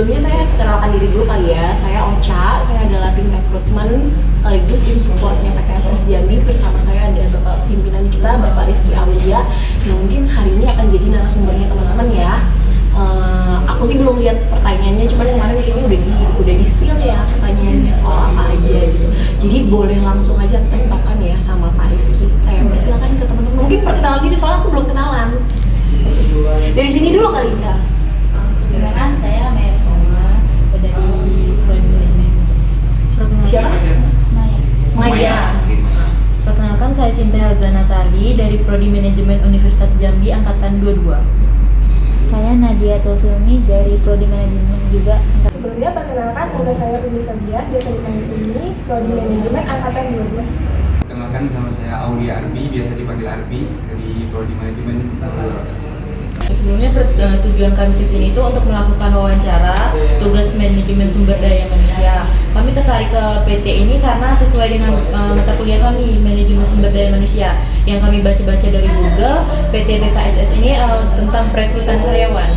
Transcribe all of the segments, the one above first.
Sebelumnya saya kenalkan diri dulu kali ya. Saya Ocha, saya adalah tim rekrutmen sekaligus tim supportnya PKSS Jambi. Bersama saya ada Bapak pimpinan kita, Bapak Rizky Aulia, yang mungkin hari ini akan jadi narasumbernya teman-teman ya. Aku sih belum lihat pertanyaannya, cuman kemarin kayaknya udah di spill ya pertanyaannya soal apa aja gitu. Jadi boleh langsung aja tektokan ya sama Pak Rizky. Saya persilakan ke teman-teman. Mungkin perkenalan diri soalnya aku belum kenalan. Dari sini dulu kali ya. Perkenalkan, saya Maya Soma dari Prodi Manajemen. Siapa? Maya. Perkenalkan, saya Sinta Helza Natali dari Prodi Manajemen Universitas Jambi Angkatan 22. Saya Nadia Tulsilmi dari Prodi Manajemen juga. Sebelumnya perkenalkan, nama saya Umi Sabian, biasa dipanggil Umi, Prodi Manajemen Angkatan 22. Kenalkan, sama saya Aulia Arbi, biasa dipanggil Arbi, dari Prodi Manajemen 22. Sebelumnya tujuan kami ke sini itu untuk melakukan wawancara tugas manajemen sumber daya manusia. Kami tertarik ke PT ini karena sesuai dengan mata kuliah kami, manajemen sumber daya manusia, yang kami baca-baca dari Google. PT PKSS ini tentang perekrutan karyawan.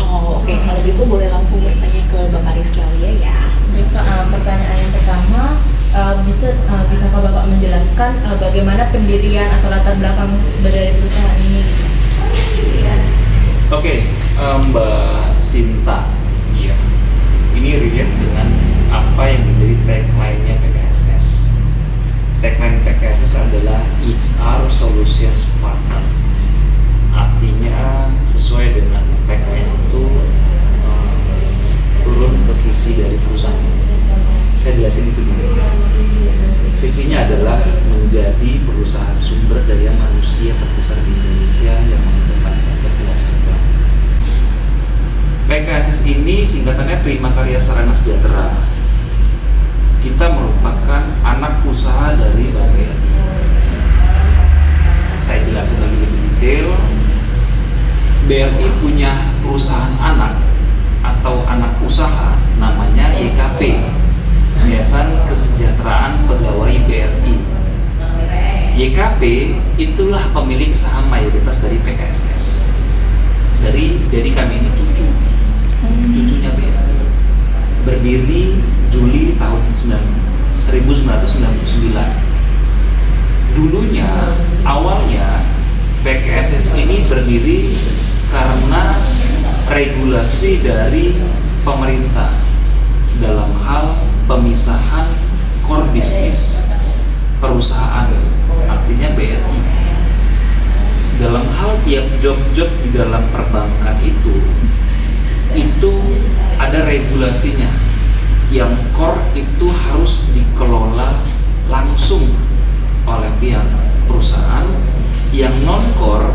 Oh oke. Kalau gitu boleh langsung bertanya ke Bapak Rizky Aulia ya. Pertanyaan yang pertama, bisakah Bapak menjelaskan bagaimana pendirian atau latar belakang dari perusahaan ini? Oke, Mbak Sinta, iya. Ini relate dengan apa yang menjadi tagline-nya PKSS. Tagline PKSS adalah HR Solutions Partner. Artinya sesuai dengan tagline itu turun ke visi dari perusahaan. Saya jelasin itu dulu. Visinya adalah menjadi perusahaan sumber daya manusia terbesar di Indonesia yang mengedepankan kekuasaan. PKSS ini singkatannya Prima Karya Sarana Sejahtera. Kita merupakan anak usaha dari Bank BRI. Saya jelasin lagi lebih detail. BRI punya perusahaan anak atau anak usaha namanya YKP, Yayasan Kesejahteraan Pegawai BRI. YKP itulah pemilik saham mayoritas dari PKSS. Jadi kami ini cucunya BRI. Berdiri Juli tahun 1999. Dulunya, awalnya PKSS ini berdiri karena regulasi dari pemerintah dalam hal pemisahan core bisnis perusahaan, artinya BRI. Dalam hal tiap job-job di dalam perbankan itu ada regulasinya. Yang core itu harus dikelola langsung oleh pihak perusahaan, yang non-core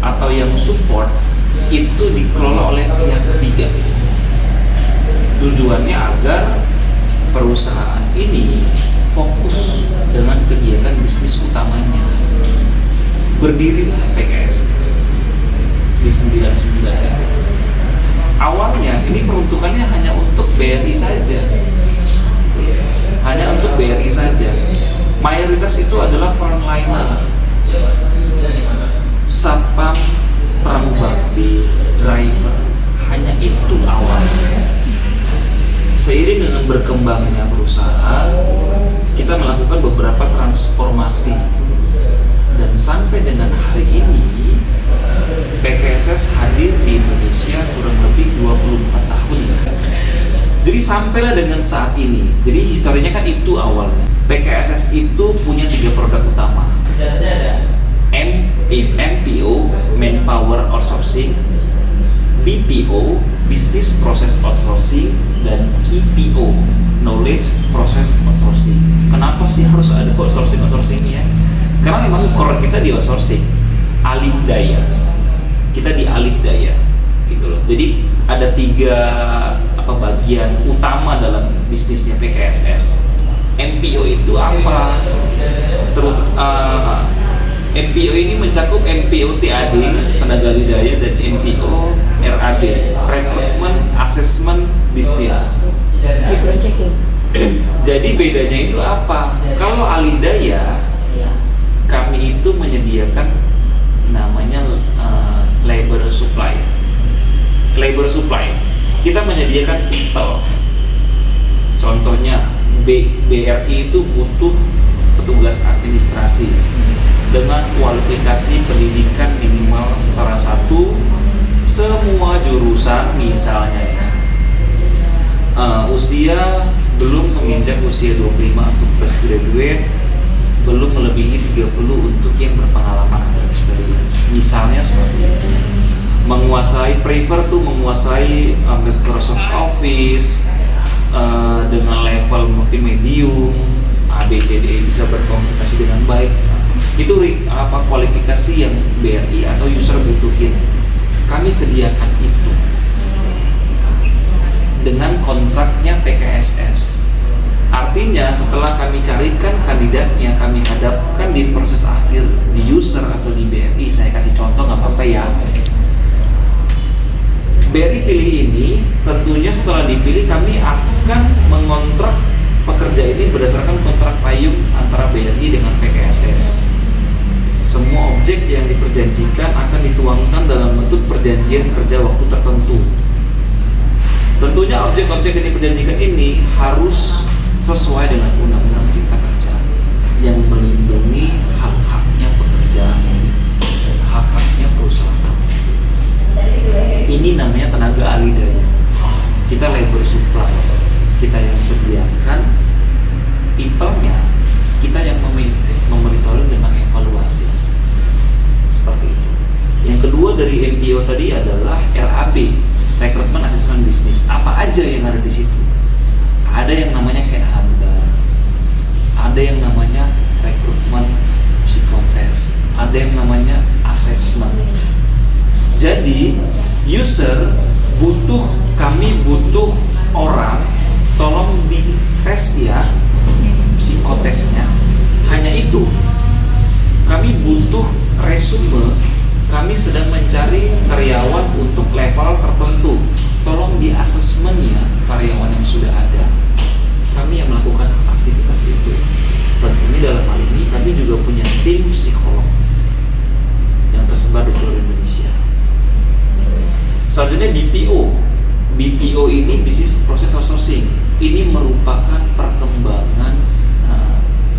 atau yang support itu dikelola oleh pihak ketiga. Tujuannya agar perusahaan ini fokus dengan kegiatan bisnis utamanya. Berdirilah PKSS di 99. Awalnya ini peruntukannya hanya untuk BRI saja, mayoritas itu adalah frontliner, satpam, pramugari, driver, hanya itu awalnya. Seiring dengan berkembangnya perusahaan, kita melakukan beberapa transformasi, dan sampai dengan hari ini PKSS hadir di Indonesia kurang lebih 24 tahun ya. Jadi sampailah dengan saat ini. Jadi historinya kan itu awalnya. PKSS itu punya 3 produk utama. MPO, Manpower Outsourcing, BPO, Business Process Outsourcing, dan KPO, Knowledge Process Outsourcing. Kenapa sih harus ada outsourcing ya? Karena memang core kita di outsourcing, alih daya. Kita di alih daya, gitu loh. Jadi ada 3 bagian utama dalam bisnisnya PKSS. MPO itu apa? MPO ini mencakup MPO TAD, tenaga alih daya, dan MPO RAD, Recruitment Assessment Business. Di project ya. Jadi bedanya itu apa? Kalau alih daya, kami itu menyediakan namanya labor supply. kita menyediakan people. Contohnya BRI itu butuh petugas administrasi dengan kualifikasi pendidikan minimal setara 1 semua jurusan, misalnya usia belum menginjak usia 25 untuk fresh graduate, belum melebihi 30 untuk yang berpengalaman atau experience, misalnya seperti itu. Menguasai Microsoft Office dengan level multimedium ABCDE, bisa berkomunikasi dengan baik. Itu kualifikasi yang BRI atau user butuhin. Kami sediakan itu dengan kontraknya PKSS. Artinya setelah kami carikan kandidatnya, kami hadapkan di proses akhir di user atau di BRI. Saya kasih contoh, nggak apa-apa ya. BRI pilih ini, tentunya setelah dipilih kami akan mengontrak pekerja ini berdasarkan kontrak payung antara BRI dengan PKSS. Semua objek yang diperjanjikan akan dituangkan dalam bentuk perjanjian kerja waktu tertentu. Tentunya objek-objek yang diperjanjikan ini harus sesuai dengan Undang-Undang Cipta Kerja yang melindungi hak-haknya pekerja dan hak-haknya perusahaan. Ini namanya tenaga ahli daya. Kita labor supply, kita yang sediakan, people-nya kita yang memonitoring dengan evaluasi. Seperti itu. Yang kedua dari MPO tadi adalah RAB, Recruitment Assessment Business. Apa aja yang ada di situ? Ada yang namanya headhunter, ada yang namanya recruitment psikotes, ada yang namanya assessment. Jadi user kami butuh orang, tolong dites ya psikotesnya. Hanya itu. Kami butuh resume, kami sedang mencari karyawan untuk level tertentu. Tolong di asesmennya karyawan yang sudah ada. Kami yang melakukan aktivitas itu. Tentunya dalam hal ini kami juga punya tim psikolog yang tersebar di seluruh Indonesia. Selanjutnya BPO. BPO ini Business Process Outsourcing. Ini merupakan perkembangan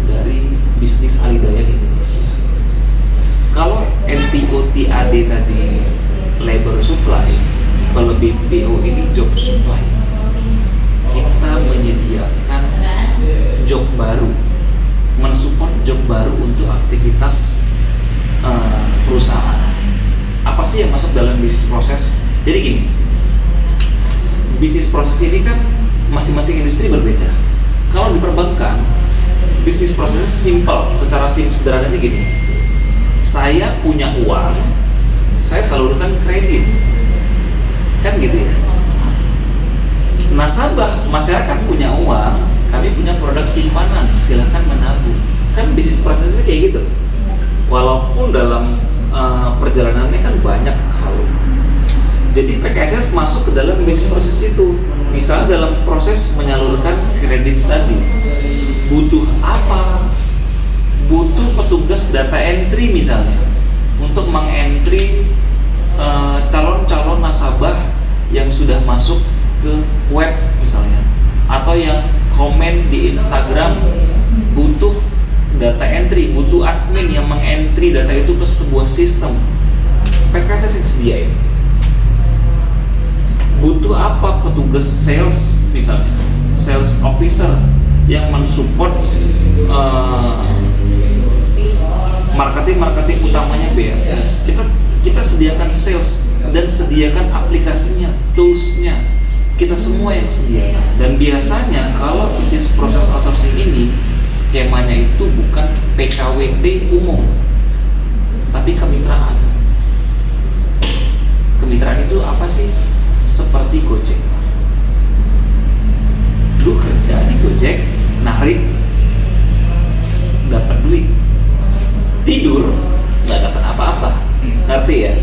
dari bisnis alidaya di Indonesia. Kalau MTO TAD tadi labor supply, kalau BPO ini job supply. Kita menyediakan job baru, mensupport job baru untuk aktivitas perusahaan. Apa sih yang masuk dalam bisnis proses? Jadi gini, bisnis proses ini kan masing-masing industri berbeda. Kalau di perbankan, bisnis prosesnya simpel, secara sederhananya gini. Saya punya uang, saya salurkan kredit, kan gitu ya. Nasabah, masyarakat punya uang, kami punya produk simpanan, silahkan menabung. Kan bisnis prosesnya kayak gitu. Walaupun dalam perjalanannya kan banyak hal. Jadi PKSS masuk ke dalam bisnis proses itu. Misalnya dalam proses menyalurkan kredit tadi, butuh apa? Butuh petugas data entry misalnya untuk mengentry calon-calon nasabah yang sudah masuk ke web misalnya, atau yang komen di Instagram, butuh data entry, butuh admin yang mengentry data itu ke sebuah sistem. PKSS yang sediain. Butuh apa? Petugas sales misalnya, sales officer yang mensupport marketing utamanya BR. Kita sediakan sales dan sediakan aplikasinya, toolsnya, kita semua yang sediakan. Dan biasanya kalau bisnis proses outsourcing ini skemanya itu bukan PKWT umum, tapi kemitraan. Kemitraan itu apa sih? Seperti Gojek. Lu kerja di Gojek, narik, dapat duit. Tidur, nggak dapat apa-apa. Ngerti ya?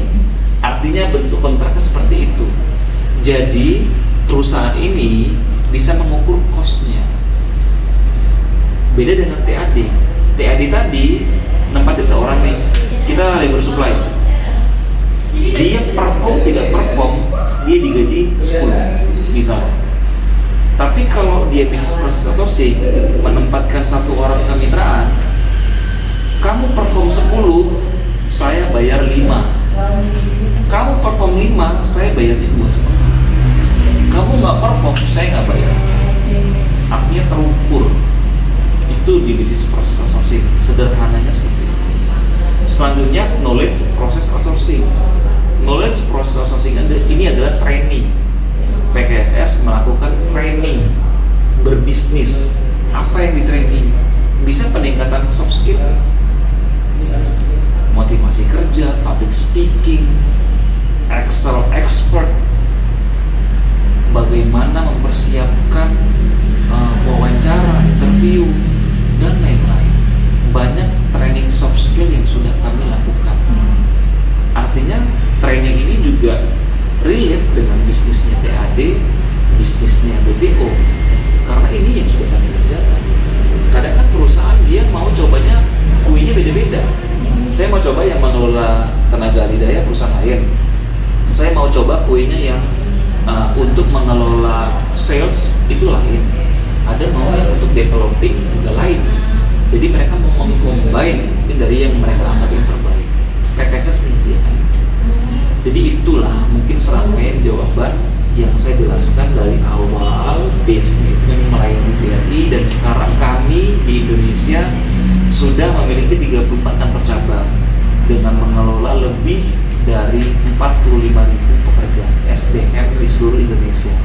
Artinya bentuk kontraknya seperti itu. Jadi perusahaan ini bisa mengukur cost-nya. Beda dengan TAD. TAD tadi nempatin seorang nih, kita labor supply. Dia perform tidak perform, dia digaji 10. misalnya. Tapi kalau dia bisnis proses outsourcing menempatkan satu orang kemitraan, kamu perform 10, saya bayar 5. Kamu perform 5, saya bayarnya 2,5. Kamu nggak perform, saya nggak bayar. Artinya terukur. Itu di bisnis proses outsourcing. Sederhananya seperti itu. Selanjutnya knowledge process outsourcing. Knowledge process outsourcing ini adalah training. PKSS melakukan training berbisnis. Apa yang di training? Bisa peningkatan soft skill, motivasi kerja, public speaking, Excel expert, bagaimana mempersiapkan wawancara, interview, dan lain-lain. Banyak training soft skill yang sudah kami lakukan. Artinya training ini juga relate dengan bisnisnya TAD, bisnisnya BPO, karena ini yang sudah kami kerjakan. Kadang kan perusahaan dia mau cobanya kuenya beda-beda. Saya mau coba yang mengelola tenaga alih daya perusahaan lain. Saya mau coba kuenya yang untuk mengelola sales itu lain. Ada mau yang untuk developing juga lain. Jadi mereka mau mengcombine dari yang mereka anggap yang terbaik. PKSS menyediakan. Jadi itulah mungkin serangkaian jawaban yang saya jelaskan dari awal base-nya itu memang melayani BRI, dan sekarang kami di Indonesia sudah memiliki 34 kantor cabang dengan mengelola lebih dari 45.000 pekerja SDM di seluruh Indonesia.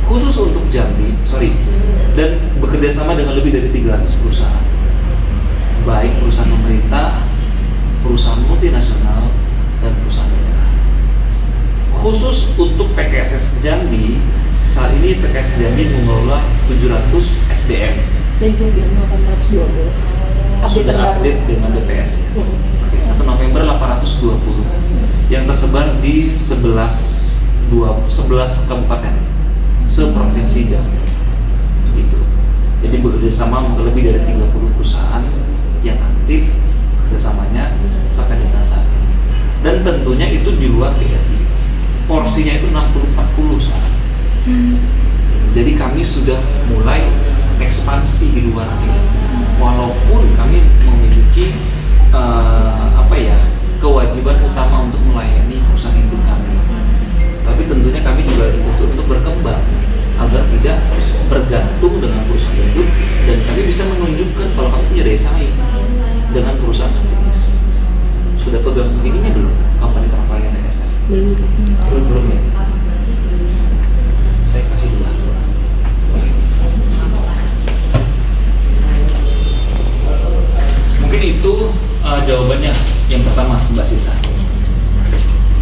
Khusus untuk Jambi, dan bekerja sama dengan lebih dari 300 perusahaan, baik perusahaan pemerintah, perusahaan multinasional, dan perusahaan daerah. Khusus untuk PKSS Jambi, saat ini PKSS Jambi mengelola 700 SDM. Jadi saya bilang 820. Sudah update dengan BPS ya. Oke, 1 November 820 yang tersebar di 11 kabupaten se-provinsi Jambi. Gitu. Jadi bekerja sama lebih dari 30 perusahaan yang aktif kerjasamanya sampai dengan saat ini. Dan tentunya itu di luar BRI. Porsinya itu 60-40 sekarang. Jadi kami sudah mulai ekspansi di luar BRI. Walaupun kami memiliki kewajiban utama untuk melayani perusahaan induk kami, tapi tentunya kami juga dituntut untuk berkembang agar tidak bergantung dengan perusahaan induk, dan kami bisa menunjukkan kalau kami punya daya saing dengan perusahaan sejenis. Sudah pegang begininya dulu company travel PKSS? Belum ya? Saya kasih dua. Mungkin itu jawabannya yang pertama, Mbak Sinta.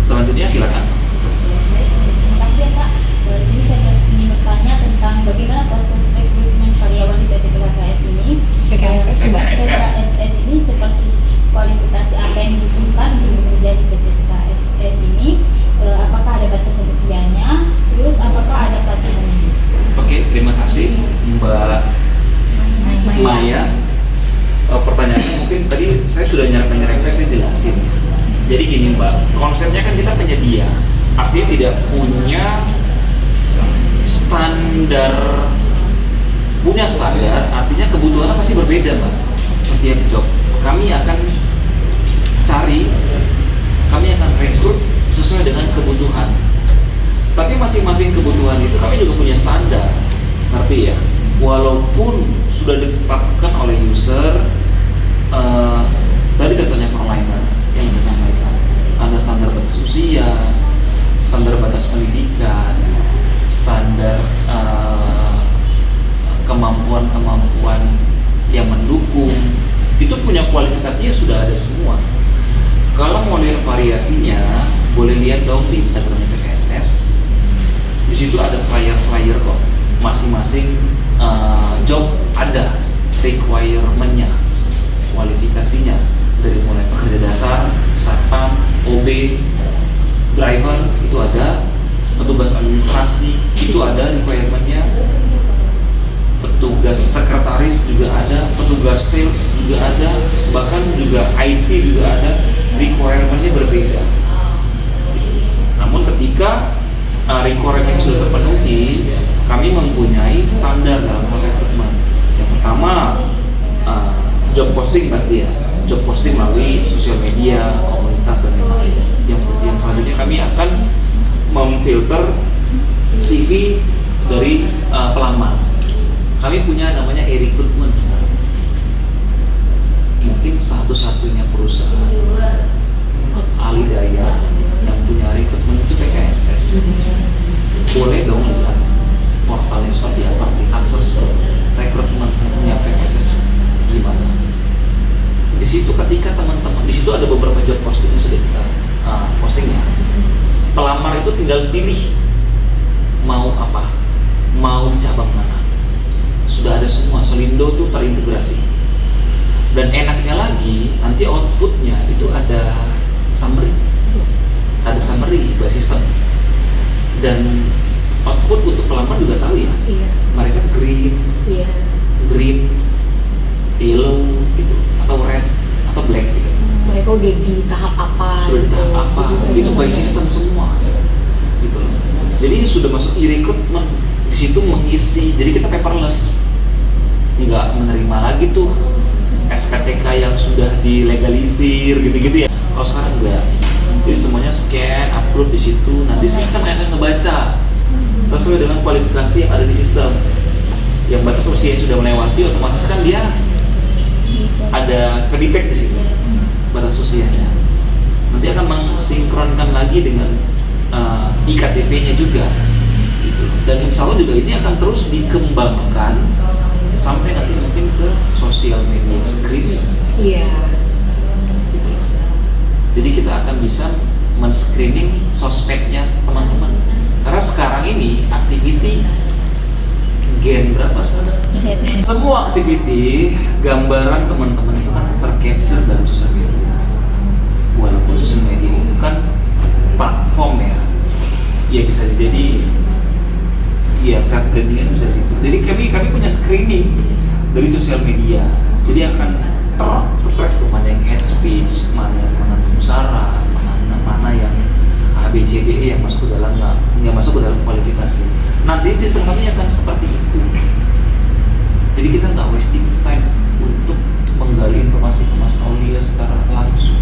Selanjutnya silakan. Terima kasih ya Pak. Di sini saya ingin bertanya tentang bagaimana proses rekrutmen karyawan di PT PKSS ini. PKSS, Mbak. PKSS ini seperti kualifikasi apa yang dibutuhkan untuk bekerja di PT PKSS ini? Apakah ada batasan usianya? Terus apakah ada pelatihannya? Oke, terima kasih Mbak Maya. Pertanyaannya mungkin tadi saya sudah nyerempet-nyerempet, saya jelasin. Jadi gini Mbak, konsepnya kan kita penyedia, artinya tidak punya standar, artinya kebutuhannya pasti berbeda Mbak. Setiap job kami akan rekrut sesuai dengan kebutuhan. Tapi masing-masing kebutuhan itu kami juga punya standar, ngerti ya? Walaupun sudah ditetapkan oleh user, tadi contohnya frontliner yang saya sampaikan, ada standar batas usia, standar batas pendidikan, standar kemampuan yang mendukung, itu punya kualifikasinya sudah ada semua. Kalau mau lihat variasinya, boleh lihat dong di Instagram PKSS. Di situ ada flyer kok. Masing-masing job ada requirement-nya, kualifikasinya, dari mulai pekerja dasar, satpam, OB, driver itu ada, petugas administrasi itu ada requirement-nya, petugas sekretaris juga ada, petugas sales juga ada, bahkan juga IT juga ada, requirement-nya berbeda. Namun ketika requirement sudah terpenuhi, kami mempunyai standar dalam hal rekrutmen. Yang pertama, job posting pasti ya, job posting melalui sosial media, komunitas dan lain-lain. Yang selanjutnya kami akan memfilter CV dari pelamar. Kami punya namanya e-recruitment sekarang. Mungkin satu-satunya perusahaan alidaya yang punya rekrutmen itu PKSS. Boleh dong lihat portalnya seperti apa, akses rekrutmen punya PKSS gimana. Di situ ketika teman-teman, di situ ada beberapa job posting yang sudah kita postingnya. Pelamar itu tinggal pilih mau apa, mau di cabang mana. Sudah ada semua, Selindo tuh terintegrasi. Dan enaknya lagi, nanti outputnya itu ada summary by system. Dan output untuk pelamar juga tahu ya, mereka green, yellow gitu, atau red, atau black gitu. Mereka udah di tahap apa? Sudah di tahap apa? Itu by system semua, gitu loh. Jadi sudah masuk e-recruitment, di situ mengisi, jadi kita paperless, nggak menerima lagi tuh SKCK yang sudah dilegalisir gitu-gitu ya. Kalau sekarang enggak, jadi semuanya scan, upload di situ, nanti sistem yang akan ngebaca sesuai dengan kualifikasi yang ada di sistem. Yang batas usia yang sudah melewati, otomatis kan dia ada kedetect di situ batas usianya. Nanti akan mensinkronkan lagi dengan IKTP-nya juga. Gitu. Dan insya Allah juga ini akan terus dikembangkan sampai nanti mungkin ke sosial media screening. Iya. Gitu. Jadi kita akan bisa men-screening sosmednya teman-teman. Karena sekarang ini activity gen berapa sekarang? Semua activity gambaran teman-teman itu kan tercapture dalam sosial media. Walaupun sosial media itu kan platform ya bisa jadi ya self branding bisa di situ. Jadi kami punya screening dari sosial media. Jadi akan tertrack tuh mana yang hate speech, mana yang mengandung sara, mana yang ABCDE yang masuk ke dalam kualifikasi. Nanti sistem kami akan seperti itu. Jadi kita nggak wasting time untuk menggali informasi aulia secara langsung.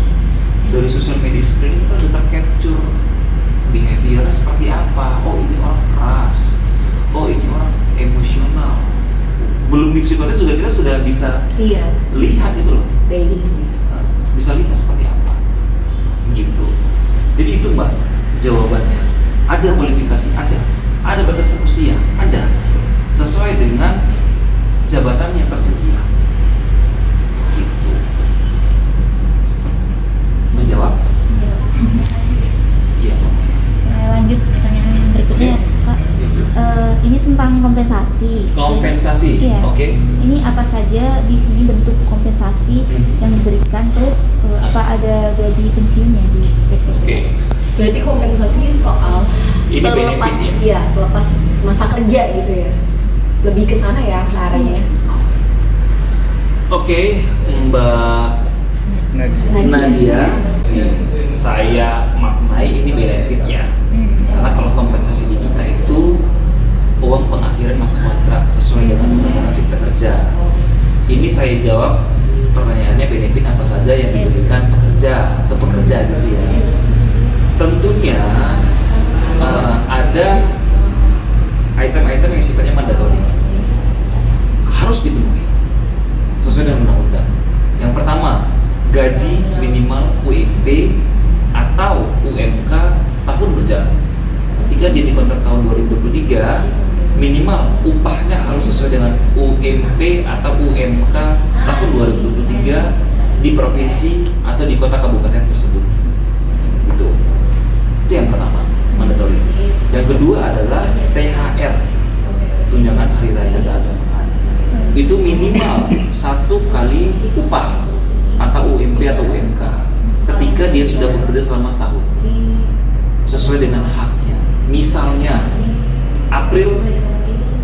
Dari sosial media screening kita sudah tercapture behavior seperti apa. Oh ini orang keras. Oh ini orang emosional. Belum di psikotes juga kita sudah bisa lihat gitu loh. Bisa lihat seperti apa. Gitu. Jadi itu Mbak jawabannya. Ada kualifikasi, ada batas usia, ada. Sesuai dengan jabatan yang tersedia. Gitu. Menjawab? Iya. Lanjut pertanyaan berikutnya, Kak. Ini tentang kompensasi. Kompensasi, Iya. Oke. Ini apa saja di sini bentuk kompensasi yang diberikan, terus apa ada gaji pensiunnya di PT? Oke. Berarti kompensasi soal Ini selepas benefit, selepas masa kerja gitu ya. Lebih ke sana ya arahnya. Oke, Mbak Nadia, saya maknai ini benefit ya. Karena kalau kompensasi di kita itu uang pengakhiran masa kontrak sesuai dengan Undang-Undang Cipta Kerja. Ini saya jawab pertanyaannya benefit apa saja yang diberikan pekerja atau pekerja gitu ya. Tentunya ada item-item yang sifatnya mandatori, harus dipenuhi sesuai dengan undang-undang. Yang pertama, gaji minimal UMP atau UMK tahun berjalan. Ketika dia dikontrak tahun 2023, minimal upahnya harus sesuai dengan UMP atau UMK tahun 2023 di provinsi atau di kota kabupaten tersebut. Itu yang pertama, mandatory. Yang kedua adalah THR, tunjangan hari raya keagamaan. Itu minimal 1 kali upah atau UMP atau UMK ketika dia sudah bekerja selama setahun sesuai dengan haknya. Misalnya April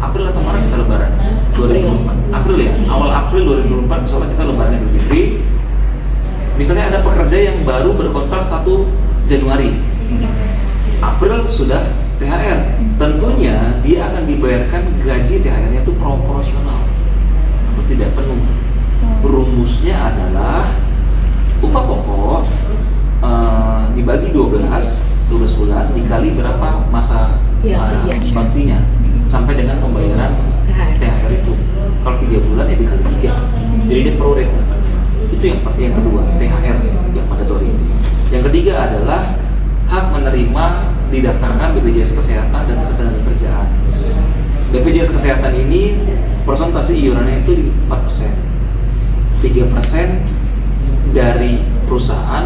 atau Maret kita lebaran 2004. April ya, awal April 2004 soalnya kita lebaran Idul Fitri. Misalnya ada pekerja yang baru berkontrak 1 Januari, April sudah THR. Tentunya dia akan dibayarkan gaji THR-nya itu proporsional atau tidak penuh. Rumusnya adalah upah pokok dibagi 12 bulan dikali berapa masa baktinya sampai dengan pembayaran THR itu. Kalau 3 bulan ya dikali 3. Jadi dia prorate. Itu yang kedua, THR yang mandatory. Yang ketiga adalah hak menerima didaftarkan BPJS Kesehatan dan Ketenagakerjaan. BPJS Kesehatan ini persentase iurannya itu 4%. 3% dari perusahaan.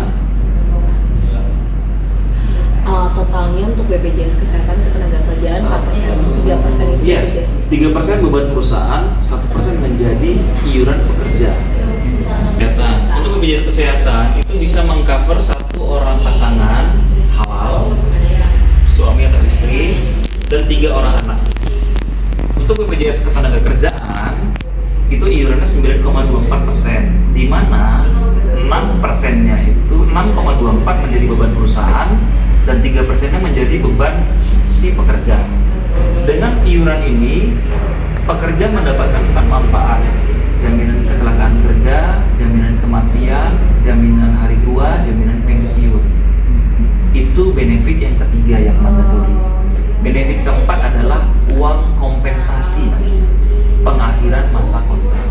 Totalnya untuk BPJS Kesehatan Ketenagakerjaan 4%, 3% itu Yes, 3% beban perusahaan, 1% menjadi iuran pekerja. Untuk BPJS Kesehatan itu bisa mengcover satu orang pasangan halal, suami atau istri, dan 3 orang anak. Untuk BPJS Ketenagakerjaan itu iurannya 9,24%, di mana 6%-nya itu 6,24 menjadi beban perusahaan dan 3%-nya menjadi beban si pekerja. Dengan iuran ini, pekerja mendapatkan 4 manfaat: jaminan kecelakaan kerja, jaminan kematian, jaminan hari tua, jaminan pensiun. Itu benefit yang ketiga yang mandatory. Benefit keempat adalah uang kompensasi pengakhiran masa kontrak.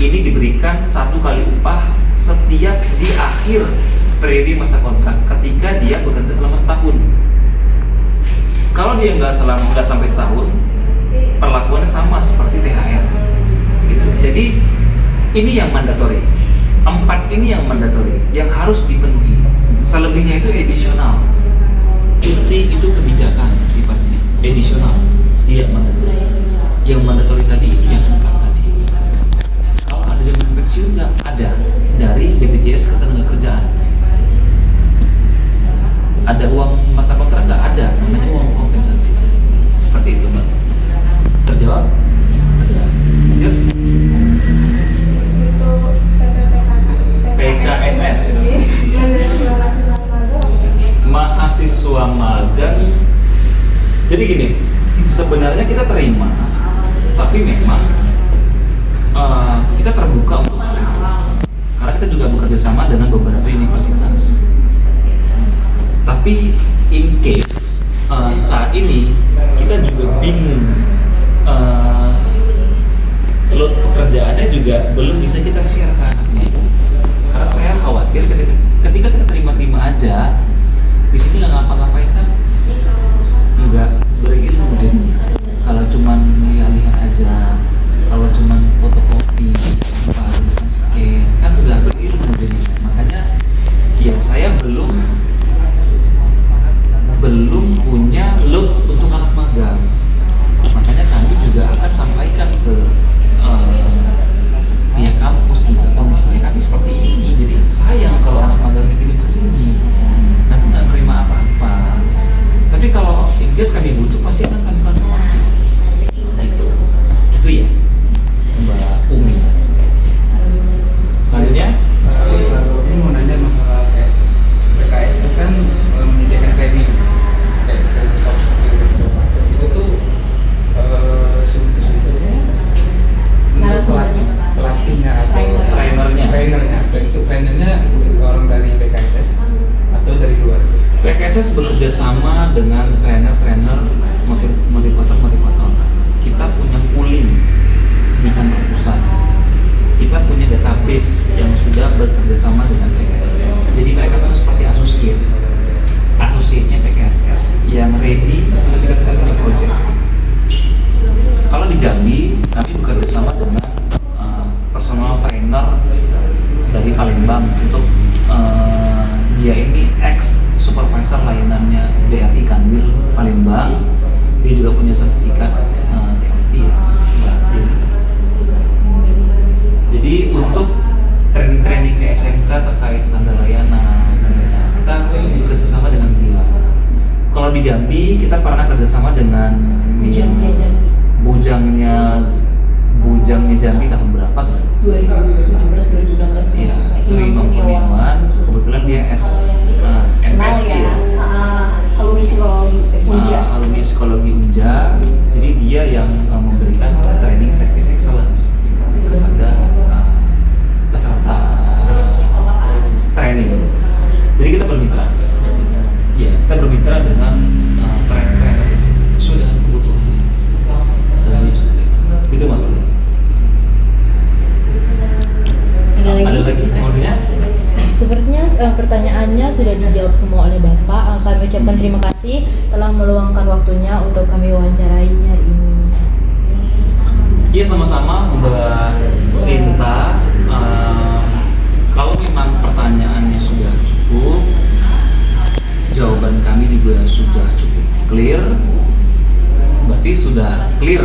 Ini diberikan 1 kali upah setiap di akhir periode masa kontrak ketika dia bekerja selama setahun. Kalau dia nggak sampai setahun, perlakuannya sama seperti THR. Gitu. Jadi ini yang mandatory. 4 ini yang mandatory, yang harus dipenuhi. Selebihnya itu additional. Cuti itu kebijakan sifatnya, additional, tidak mandatory. Yang mandatory tadi itu yang 4 tadi. Kalau ada jaminan pensiun nggak ada dari BPJS Ketenagakerjaan. Ada uang masa kontrak nggak ada, namanya uang kompensasi. Seperti itu, Mbak. Terjawab? Lanjut. Untuk PKSS. Mahasiswa magang. Jadi gini, sebenarnya kita terima, tapi memang kita terbuka untuk menerima. Karena kita juga bekerja sama dengan beberapa universitas. Tapi in case saat ini kita juga bingung, load pekerjaannya juga belum bisa kita share ke anaknya. Karena saya khawatir ketika kita terima-terima aja, di sini nggak ngapa-ngapain kan, nggak berilmu jadinya. Kalau cuman lihat-lihat aja, kalau cuman fotokopi, cuman scan, kan nggak berilmu jadinya. Makanya ya saya belum punya load untuk anak magang. Makanya kami juga akan sampaikan ke pihak kampus juga, kondisinya kami seperti ini. Jadi sayang kalau anak magang dikirim ke sini, nanti nggak menerima apa-apa. Tapi kalau in case kami butuh, pasti akan kami konfirmasi. Itu ya, Mbak Umi. Selanjutnya, ini mau nanya masalah kayak PKSS kan menyediakan training kayak soft skill itu tuh sebetulnya pelatihnya atau trainernya orang dari PKSS atau dari luar. PKSS bekerja sama dengan trainer-trainer motivator. Kita punya pooling di kantor pusat. Kita punya database yang sudah bekerja sama dengan PKSS. Jadi mereka itu seperti asosiatnya PKSS yang ready ketika kita punya project. Kalau di Jambi, kami bekerja sama dengan personal trainer dari Palembang untuk dia ini ex supervisor layanannya BRI Kanwil Palembang. Dia juga punya sertifikat TOT ya, Jadi untuk training-training ke SMK terkait standar layanan, kita bekerja sama dengan dia. Kalau di Jambi kita pernah kerjasama dengan Bujangnya Jambi tahun berapa tuh? 2017-2016 Iya, itu Imam Kurniawan. Kebetulan dia MPSI ya. Kalau misi kalau Puja. telah meluangkan waktunya untuk kami wawancarai hari ini. Iya, sama-sama Mbak Sinta. Kalau memang pertanyaannya sudah cukup, jawaban kami juga sudah cukup clear, berarti sudah clear